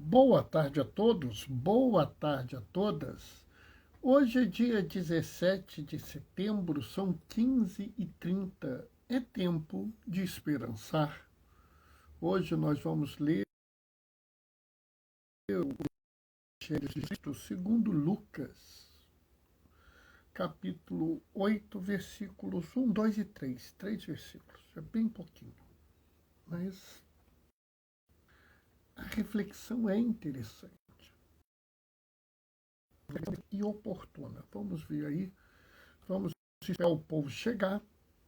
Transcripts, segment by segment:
Boa tarde a todos, boa tarde a todas. Hoje é dia 17 de setembro, são 15h30. É tempo de esperançar. Hoje nós vamos ler o Evangelho segundo Lucas, capítulo 8, versículos 1, 2 e 3. 3 versículos, é bem pouquinho. Mas a reflexão é interessante e oportuna. Vamos ver aí, vamos esperar o povo chegar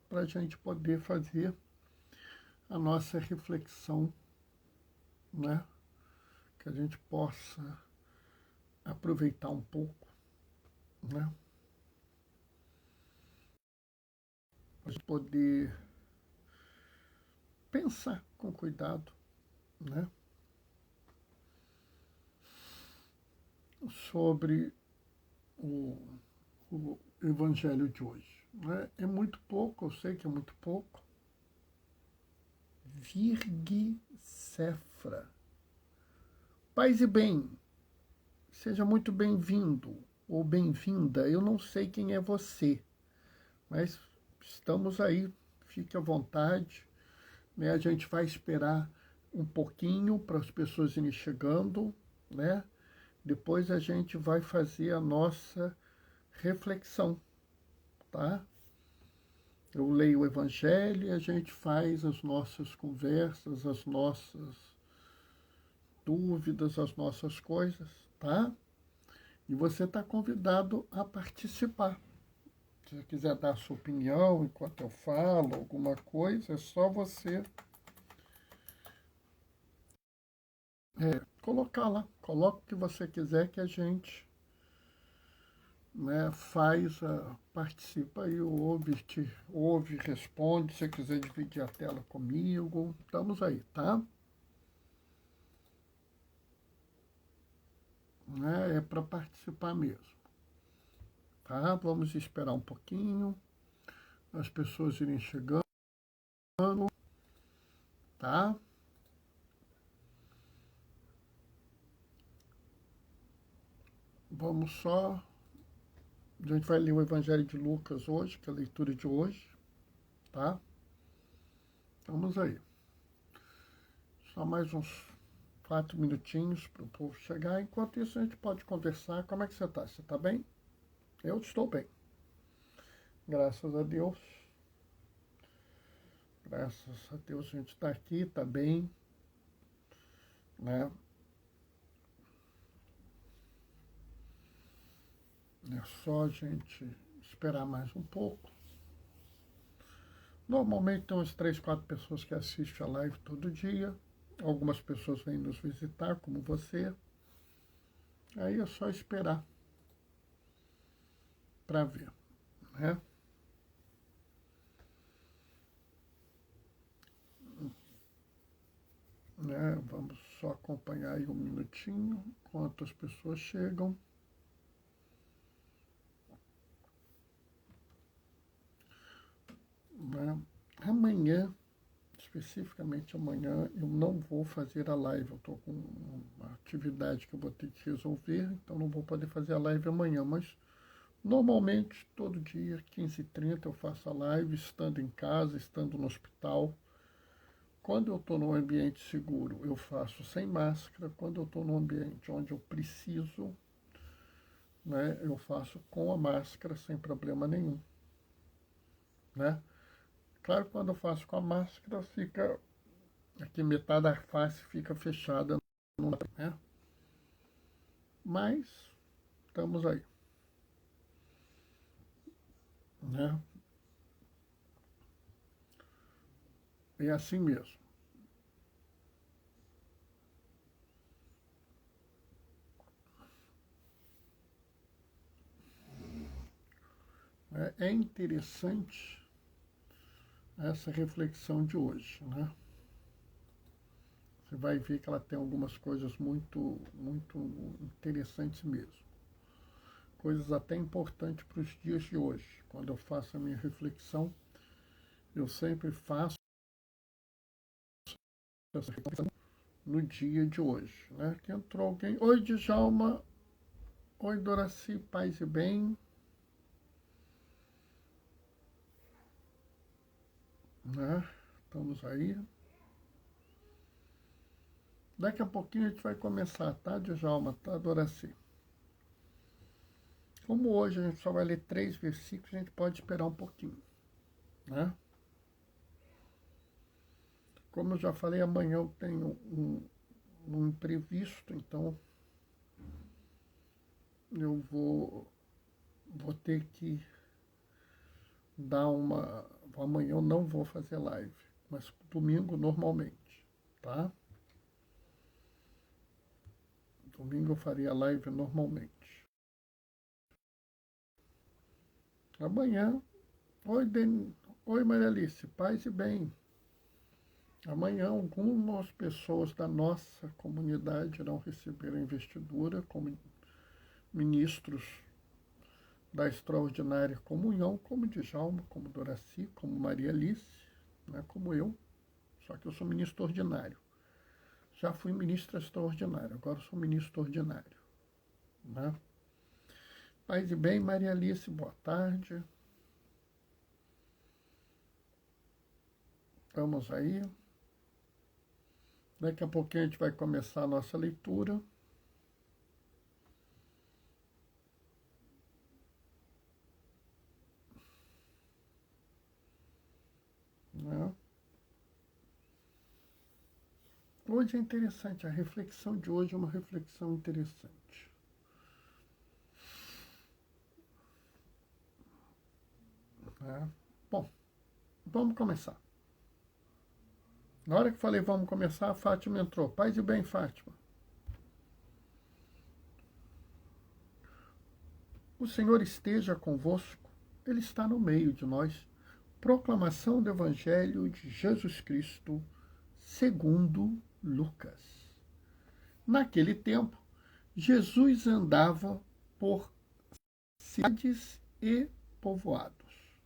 para a gente poder fazer a nossa reflexão, né? Que a gente possa aproveitar um pouco, né? Para poder pensar com cuidado, né? Sobre o, o Evangelho de hoje. Né? É muito pouco, eu sei que é muito pouco. Virgue Cefra. Paz e bem, seja muito bem-vindo ou bem-vinda. Eu não sei quem é você, mas estamos aí, fique à vontade. Né? A gente vai esperar um pouquinho para as pessoas irem chegando, né? Depois a gente vai fazer a nossa reflexão, tá? Eu leio o Evangelho e a gente faz as nossas conversas, as nossas dúvidas, as nossas coisas, tá? E você está convidado a participar. Se você quiser dar a sua opinião enquanto eu falo, alguma coisa, é só você colocar lá. Coloca o que você quiser que a gente, né, participa aí, ouve, responde. Se você quiser dividir a tela comigo, estamos aí, tá? Né, é para participar mesmo, tá? Vamos esperar um pouquinho, as pessoas irem chegando, tá? Vamos só. A gente vai ler o Evangelho de Lucas hoje, que é a leitura de hoje, tá? Vamos aí. Só mais uns 4 minutinhos para o povo chegar. Enquanto isso, a gente pode conversar. Como é que você está? Você está bem? Eu estou bem. Graças a Deus. Graças a Deus a gente está aqui, está bem, né? É só a gente esperar mais um pouco. Normalmente tem umas 3, 4 pessoas que assistem a live todo dia. Algumas pessoas vêm nos visitar, como você. Aí é só esperar para ver, né? Vamos só acompanhar aí um minutinho enquanto as pessoas chegam. Né? Amanhã, especificamente amanhã, eu não vou fazer a live. Eu estou com uma atividade que eu vou ter que resolver, então não vou poder fazer a live amanhã, mas normalmente, todo dia, 15h30, eu faço a live, estando em casa, estando no hospital. Quando eu estou num ambiente seguro, eu faço sem máscara. Quando eu estou num ambiente onde eu preciso, né, eu faço com a máscara, sem problema nenhum. Né? Claro que quando eu faço com a máscara, fica aqui metade da face fica fechada, né? Mas estamos aí, né? É assim mesmo. É interessante essa reflexão de hoje, né? Você vai ver que ela tem algumas coisas muito, muito interessantes mesmo. Coisas até importantes para os dias de hoje. Quando eu faço a minha reflexão, eu sempre faço essa reflexão, no dia de hoje, né? Que entrou alguém. Oi, Djalma. Oi, Doraci, paz e bem. Né? Estamos aí. Daqui a pouquinho a gente vai começar, tá, Djalma? Tá, Doraci? Como hoje a gente só vai ler 3 versículos, a gente pode esperar um pouquinho, né? Como eu já falei, amanhã eu tenho um imprevisto, então eu vou ter que dar uma... Amanhã eu não vou fazer live, mas domingo normalmente, tá? Domingo eu faria live normalmente. Amanhã, oi Maria Alice, paz e bem. Amanhã algumas pessoas da nossa comunidade irão receber a investidura como ministros da Extraordinária Comunhão, como Djalma, como Doraci, como Maria Alice, né, como eu, só que eu sou ministro ordinário. Já fui ministro extraordinário, agora sou ministro ordinário. Né? Paz e bem, Maria Alice, boa tarde. Estamos aí. Daqui a pouquinho a gente vai começar a nossa leitura. Né? Hoje é interessante, a reflexão de hoje é uma reflexão interessante. Né? Bom, vamos começar. Na hora que falei vamos começar, a Fátima entrou. Paz e bem, Fátima. O Senhor esteja convosco, Ele está no meio de nós. Proclamação do Evangelho de Jesus Cristo, segundo Lucas. Naquele tempo, Jesus andava por cidades e povoados,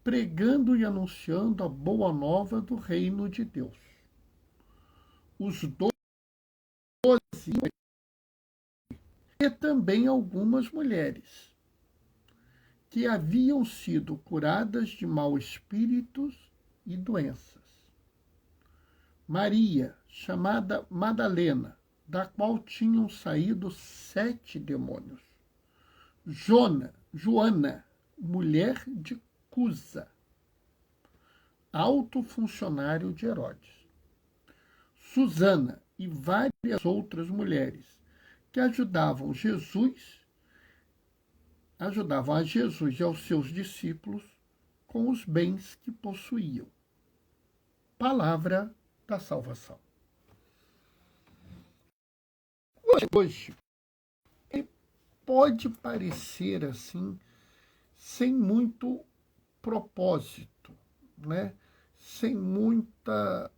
pregando e anunciando a boa nova do reino de Deus. Os 12 e também algumas mulheres que haviam sido curadas de maus espíritos e doenças. Maria, chamada Madalena, da qual tinham saído 7 demônios. Joana, mulher de Cusa, alto funcionário de Herodes. Susana e várias outras mulheres que ajudavam a Jesus e aos seus discípulos com os bens que possuíam. Palavra da salvação. Hoje pode parecer assim, sem muito propósito, né? Sem muita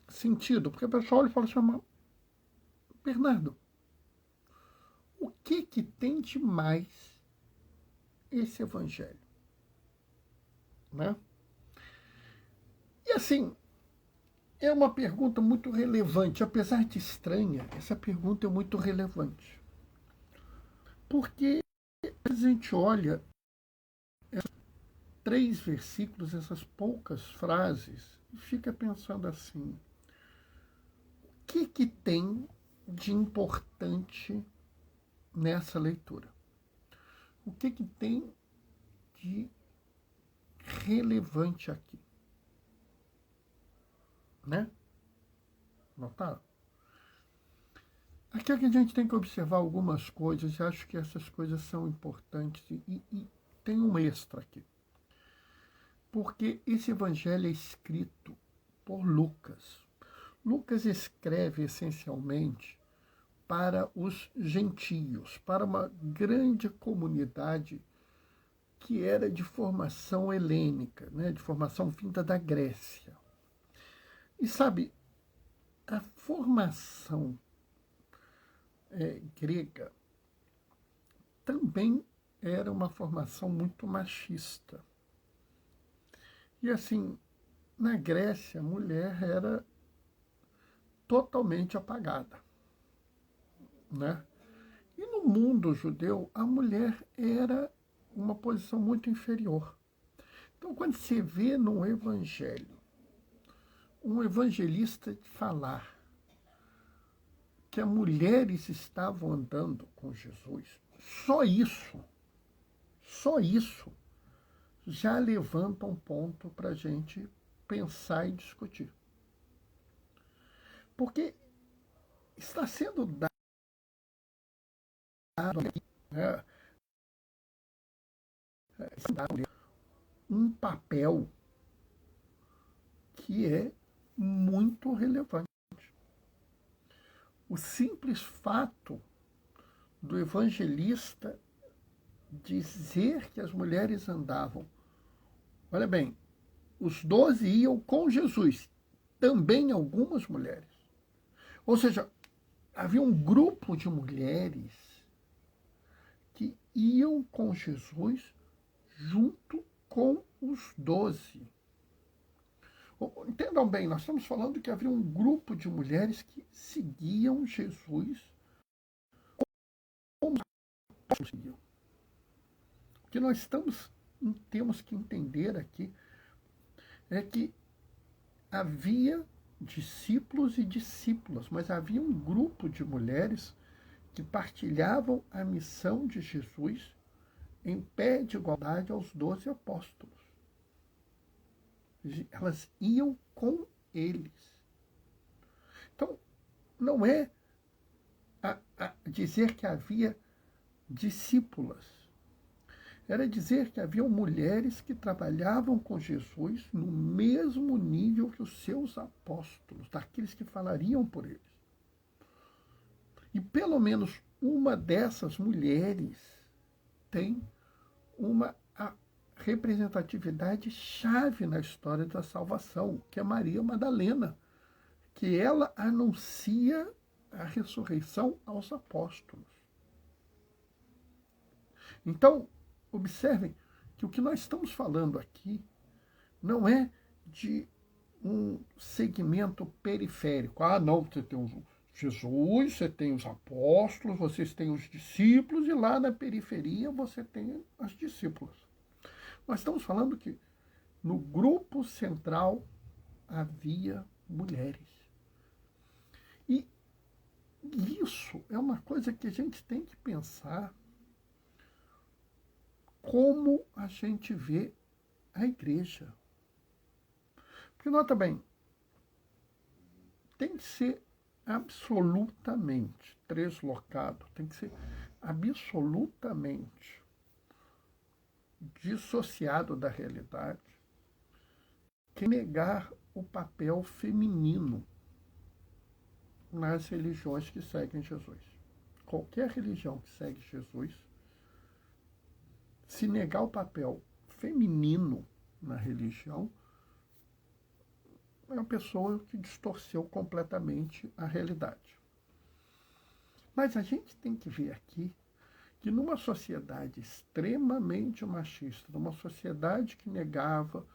sentido, porque o pessoal olha e fala assim, Bernardo, o que tem de mais esse evangelho? Né? E assim, é uma pergunta muito relevante, apesar de estranha, essa pergunta é muito relevante. Porque a gente olha esses 3 versículos, essas poucas frases, e fica pensando assim, o que tem de importante nessa leitura? O que tem de relevante aqui? Né? Notaram? Aqui é que a gente tem que observar algumas coisas, e acho que essas coisas são importantes, e tem um extra aqui. Porque esse evangelho é escrito por Lucas. Lucas escreve essencialmente para os gentios, para uma grande comunidade que era de formação helênica, né, de formação vinda da Grécia. E sabe, a formação grega também era uma formação muito machista. E assim, na Grécia a mulher era totalmente apagada, né? E no mundo judeu, a mulher era uma posição muito inferior. Então, quando você vê no Evangelho um evangelista falar que as mulheres estavam andando com Jesus, só isso já levanta um ponto para a gente pensar e discutir. Porque está sendo dado, né, um papel que é muito relevante. O simples fato do evangelista dizer que as mulheres andavam. Olha bem, os 12 iam com Jesus, também algumas mulheres. Ou seja, havia um grupo de mulheres que iam com Jesus junto com os 12. Entendam bem, nós estamos falando que havia um grupo de mulheres que seguiam Jesus como seguiam. O que nós temos que entender aqui é que havia discípulos e discípulas, mas havia um grupo de mulheres que partilhavam a missão de Jesus em pé de igualdade aos 12 apóstolos. Elas iam com eles. Então, não é dizer que havia discípulas. Era dizer que haviam mulheres que trabalhavam com Jesus no mesmo nível que os seus apóstolos, daqueles que falariam por eles. E pelo menos uma dessas mulheres tem uma representatividade chave na história da salvação, que é Maria Madalena, que ela anuncia a ressurreição aos apóstolos. Então, observem que o que nós estamos falando aqui não é de um segmento periférico. Ah, não, você tem Jesus, você tem os apóstolos, vocês têm os discípulos, e lá na periferia você tem as discípulas. Nós estamos falando que no grupo central havia mulheres. E isso é uma coisa que a gente tem que pensar como a gente vê a igreja. Porque, nota bem, tem que ser absolutamente translocado, tem que ser absolutamente dissociado da realidade, que negar o papel feminino nas religiões que seguem Jesus. Qualquer religião que segue Jesus, se negar o papel feminino na religião, é uma pessoa que distorceu completamente a realidade. Mas a gente tem que ver aqui que numa sociedade extremamente machista, numa sociedade que negava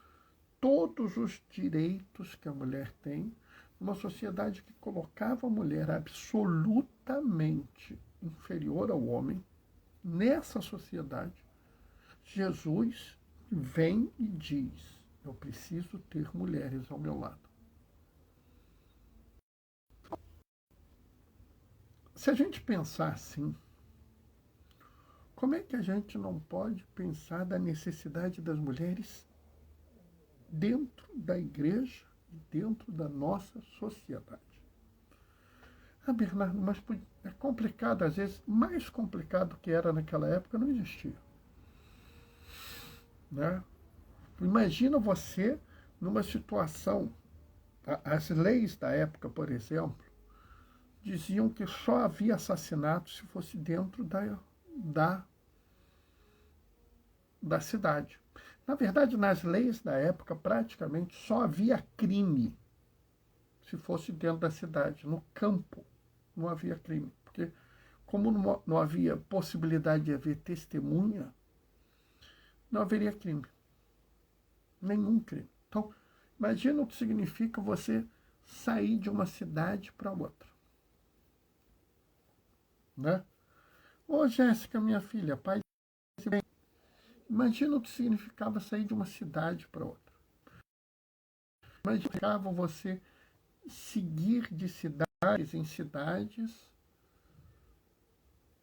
todos os direitos que a mulher tem, numa sociedade que colocava a mulher absolutamente inferior ao homem, nessa sociedade, Jesus vem e diz: eu preciso ter mulheres ao meu lado. Se a gente pensar assim, como é que a gente não pode pensar da necessidade das mulheres dentro da igreja e dentro da nossa sociedade? Ah, Bernardo, mas é complicado, às vezes, mais complicado que era naquela época, não existia. Né? Imagina você numa situação, as leis da época, por exemplo, diziam que só havia assassinato se fosse dentro da cidade. Na verdade, nas leis da época, praticamente só havia crime se fosse dentro da cidade. No campo não havia crime, porque como não havia possibilidade de haver testemunha, não haveria crime. Nenhum crime. Então, Imagina o que significa você sair de uma cidade para outra, né? Ô, Jéssica, minha filha, paz e bem. Imagina o que significava sair de uma cidade para outra. Imagina você seguir de cidades em cidades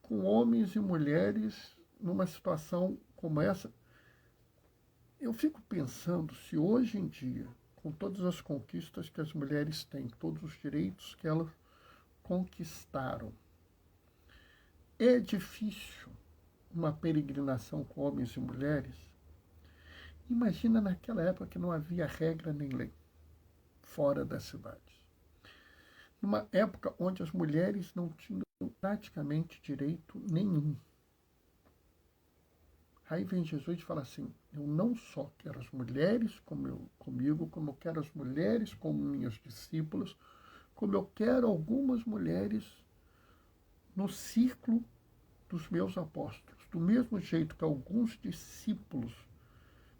com homens e mulheres numa situação como essa. Eu fico pensando se hoje em dia, com todas as conquistas que as mulheres têm, todos os direitos que elas conquistaram, é difícil uma peregrinação com homens e mulheres. Imagina naquela época que não havia regra nem lei fora das cidades. Numa época onde as mulheres não tinham praticamente direito nenhum. Aí vem Jesus e fala assim, eu não só quero as mulheres comigo, como eu quero as mulheres como minhas discípulas, como eu quero algumas mulheres no círculo dos meus apóstolos. Do mesmo jeito que alguns discípulos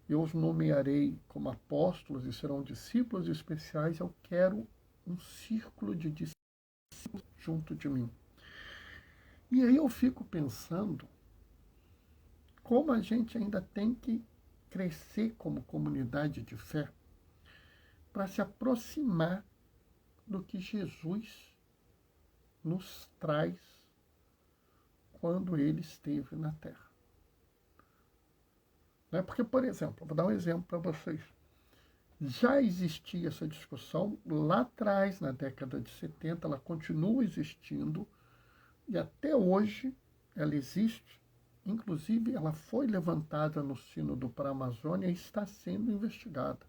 eu os nomearei como apóstolos e serão discípulos especiais, eu quero um círculo de discípulos junto de mim. E aí eu fico pensando como a gente ainda tem que crescer como comunidade de fé para se aproximar do que Jesus nos traz quando ele esteve na Terra. Né? Porque, por exemplo, vou dar um exemplo para vocês. Já existia essa discussão lá atrás, na década de 70, ela continua existindo e até hoje ela existe. Inclusive, ela foi levantada no Sínodo para a Amazônia e está sendo investigada.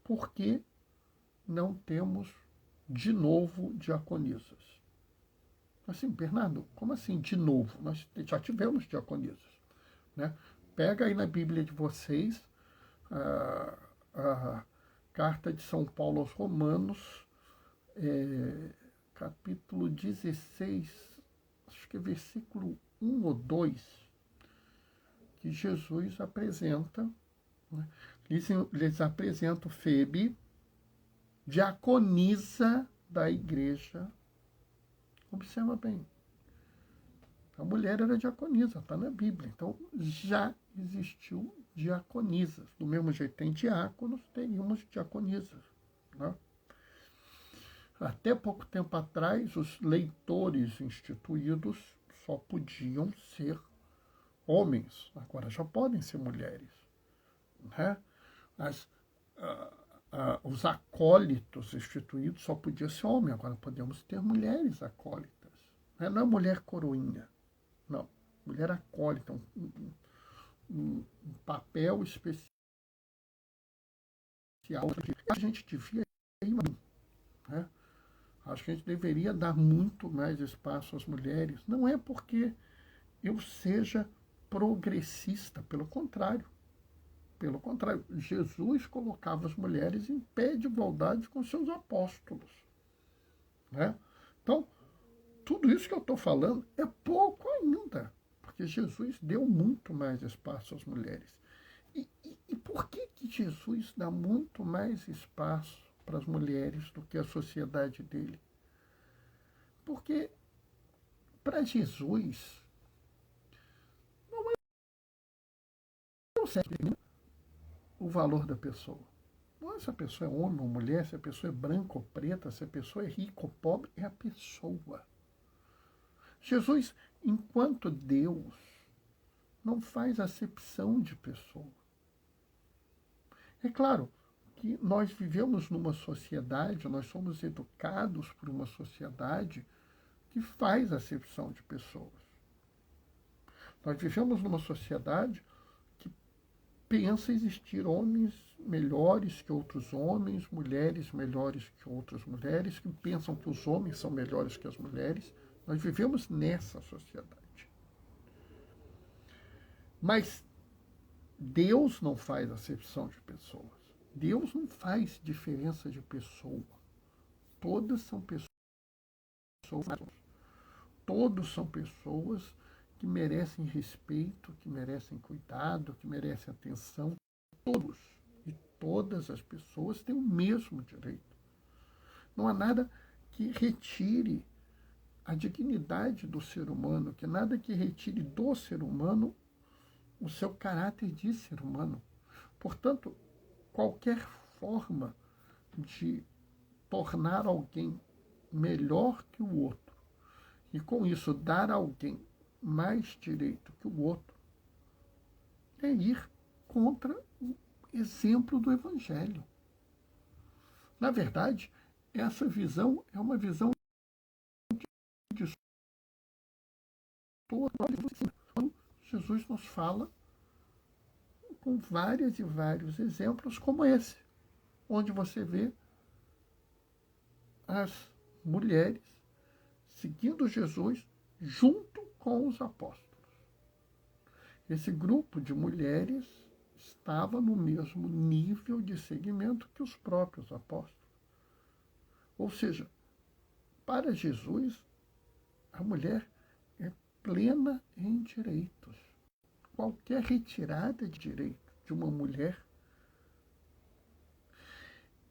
Por que não temos, de novo, diaconisas? Assim, Bernardo, como assim de novo? Nós já tivemos diaconisas. Né? Pega aí na Bíblia de vocês a carta de São Paulo aos Romanos, capítulo 16, acho que é versículo 1 ou 2, que Jesus apresenta, né? lhes apresenta o Febe, diaconisa da igreja. Observa bem, a mulher era diaconisa, está na Bíblia. Então, já existiu diaconisas. Do mesmo jeito tem diáconos, teríamos diaconisas. Né? Até pouco tempo atrás, os leitores instituídos só podiam ser homens. Agora já podem ser mulheres. Né? Os acólitos instituídos só podiam ser homens. Agora podemos ter mulheres acólitas. Né? Não é mulher coroinha. Não. Mulher acólita. Um papel especial. A gente devia ir, né? Acho que a gente deveria dar muito mais espaço às mulheres. Não é porque eu seja progressista, pelo contrário. Pelo contrário, Jesus colocava as mulheres em pé de igualdade com seus apóstolos. Né? Então, tudo isso que eu estou falando é pouco ainda, porque Jesus deu muito mais espaço às mulheres. E por que Jesus dá muito mais espaço para as mulheres do que a sociedade dele? Porque para Jesus não é o valor da pessoa. Não é se a pessoa é homem ou mulher, se a pessoa é branca ou preta, se a pessoa é rica ou pobre, é a pessoa. Jesus, enquanto Deus, não faz acepção de pessoa. É claro que nós vivemos numa sociedade, nós somos educados por uma sociedade que faz acepção de pessoas. Nós vivemos numa sociedade que pensa existir homens melhores que outros homens, mulheres melhores que outras mulheres, que pensam que os homens são melhores que as mulheres. Nós vivemos nessa sociedade. Mas Deus não faz acepção de pessoas. Deus não faz diferença de pessoa. Todas são pessoas. Todos são pessoas que merecem respeito, que merecem cuidado, que merecem atenção. Todos. E todas as pessoas têm o mesmo direito. Não há nada que retire a dignidade do ser humano, que nada que retire do ser humano o seu caráter de ser humano. Portanto, qualquer forma de tornar alguém melhor que o outro e com isso dar a alguém mais direito que o outro é ir contra o exemplo do Evangelho. Na verdade, essa visão é uma visão de quando Jesus nos fala com vários e vários exemplos como esse, onde você vê as mulheres seguindo Jesus junto com os apóstolos. Esse grupo de mulheres estava no mesmo nível de seguimento que os próprios apóstolos. Ou seja, para Jesus, a mulher é plena em direitos. Qualquer retirada de direito de uma mulher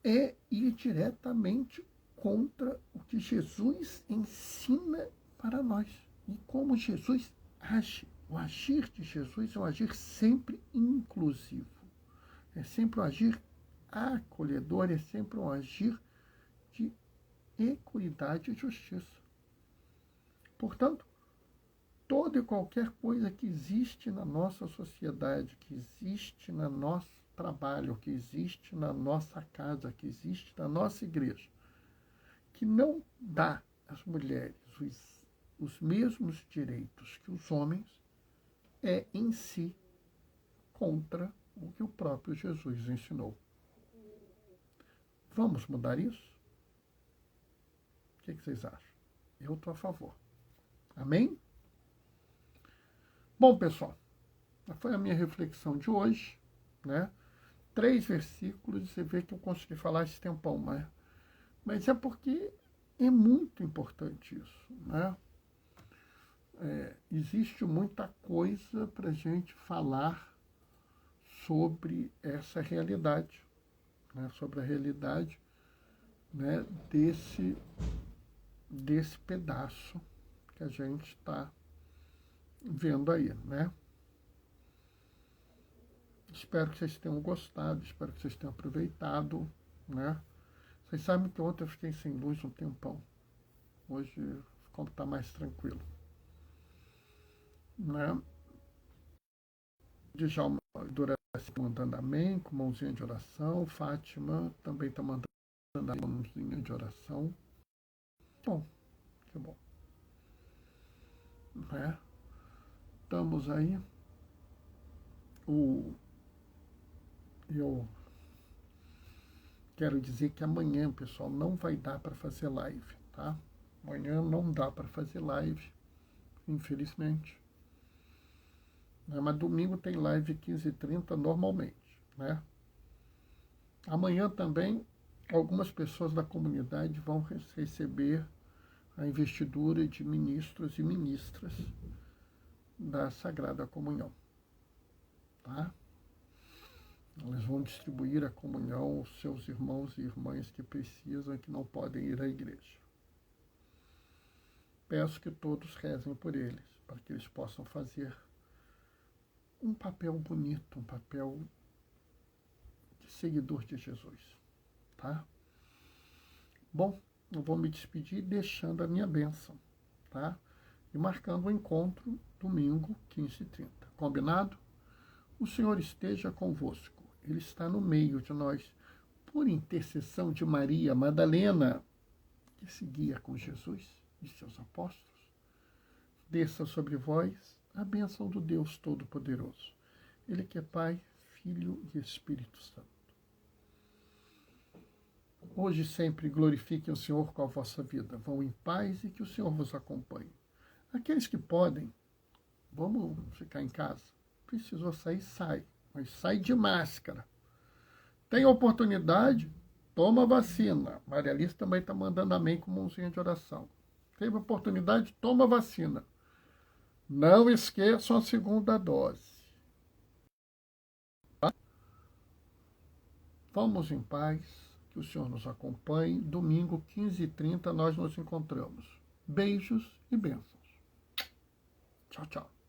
é ir diretamente contra o que Jesus ensina para nós. E como Jesus age. O agir de Jesus é um agir sempre inclusivo. É sempre um agir acolhedor, é sempre um agir de equidade e justiça. Portanto, toda e qualquer coisa que existe na nossa sociedade, que existe no nosso trabalho, que existe na nossa casa, que existe na nossa igreja, que não dá às mulheres os mesmos direitos que os homens, é em si contra o que o próprio Jesus ensinou. Vamos mudar isso? O que vocês acham? Eu estou a favor. Amém? Bom, pessoal, foi a minha reflexão de hoje, né? 3 versículos, você vê que eu consegui falar esse tempão, mas é porque é muito importante isso, né? Existe muita coisa para a gente falar sobre essa realidade, né? Sobre a realidade, né? desse pedaço que a gente está vendo aí, né? Espero que vocês tenham gostado, espero que vocês tenham aproveitado, né? Vocês sabem que ontem eu fiquei sem luz um tempão. Hoje está mais tranquilo, né? Djalma Duraci mandando amém, com mãozinha de oração. Fátima também está mandando mãozinha de oração. Bom, que bom. Né? Estamos aí. Eu quero dizer que amanhã, pessoal, não vai dar para fazer live, tá? Amanhã não dá para fazer live, infelizmente. Mas domingo tem live 15h30 normalmente, né? Amanhã também algumas pessoas da comunidade vão receber a investidura de ministros e ministras da Sagrada Comunhão, tá? Elas vão distribuir a comunhão aos seus irmãos e irmãs que precisam e que não podem ir à igreja. Peço que todos rezem por eles, para que eles possam fazer um papel bonito, um papel de seguidor de Jesus, tá? Bom, eu vou me despedir deixando a minha bênção, tá? E marcando o encontro domingo, 15h30. Combinado? O Senhor esteja convosco. Ele está no meio de nós, por intercessão de Maria Madalena, que seguia com Jesus e seus apóstolos. Desça sobre vós a bênção do Deus Todo-Poderoso. Ele que é Pai, Filho e Espírito Santo. Hoje e sempre glorifiquem o Senhor com a vossa vida. Vão em paz e que o Senhor vos acompanhe. Aqueles que podem, vamos ficar em casa. Precisou sair, sai. Mas sai de máscara. Tem oportunidade, toma vacina. Maria Alice também está mandando amém com mãozinha de oração. Teve oportunidade, toma vacina. Não esqueçam a segunda dose. Tá? Vamos em paz, que o Senhor nos acompanhe. Domingo, 15h30, nós nos encontramos. Beijos e bênçãos. Tchau, tchau.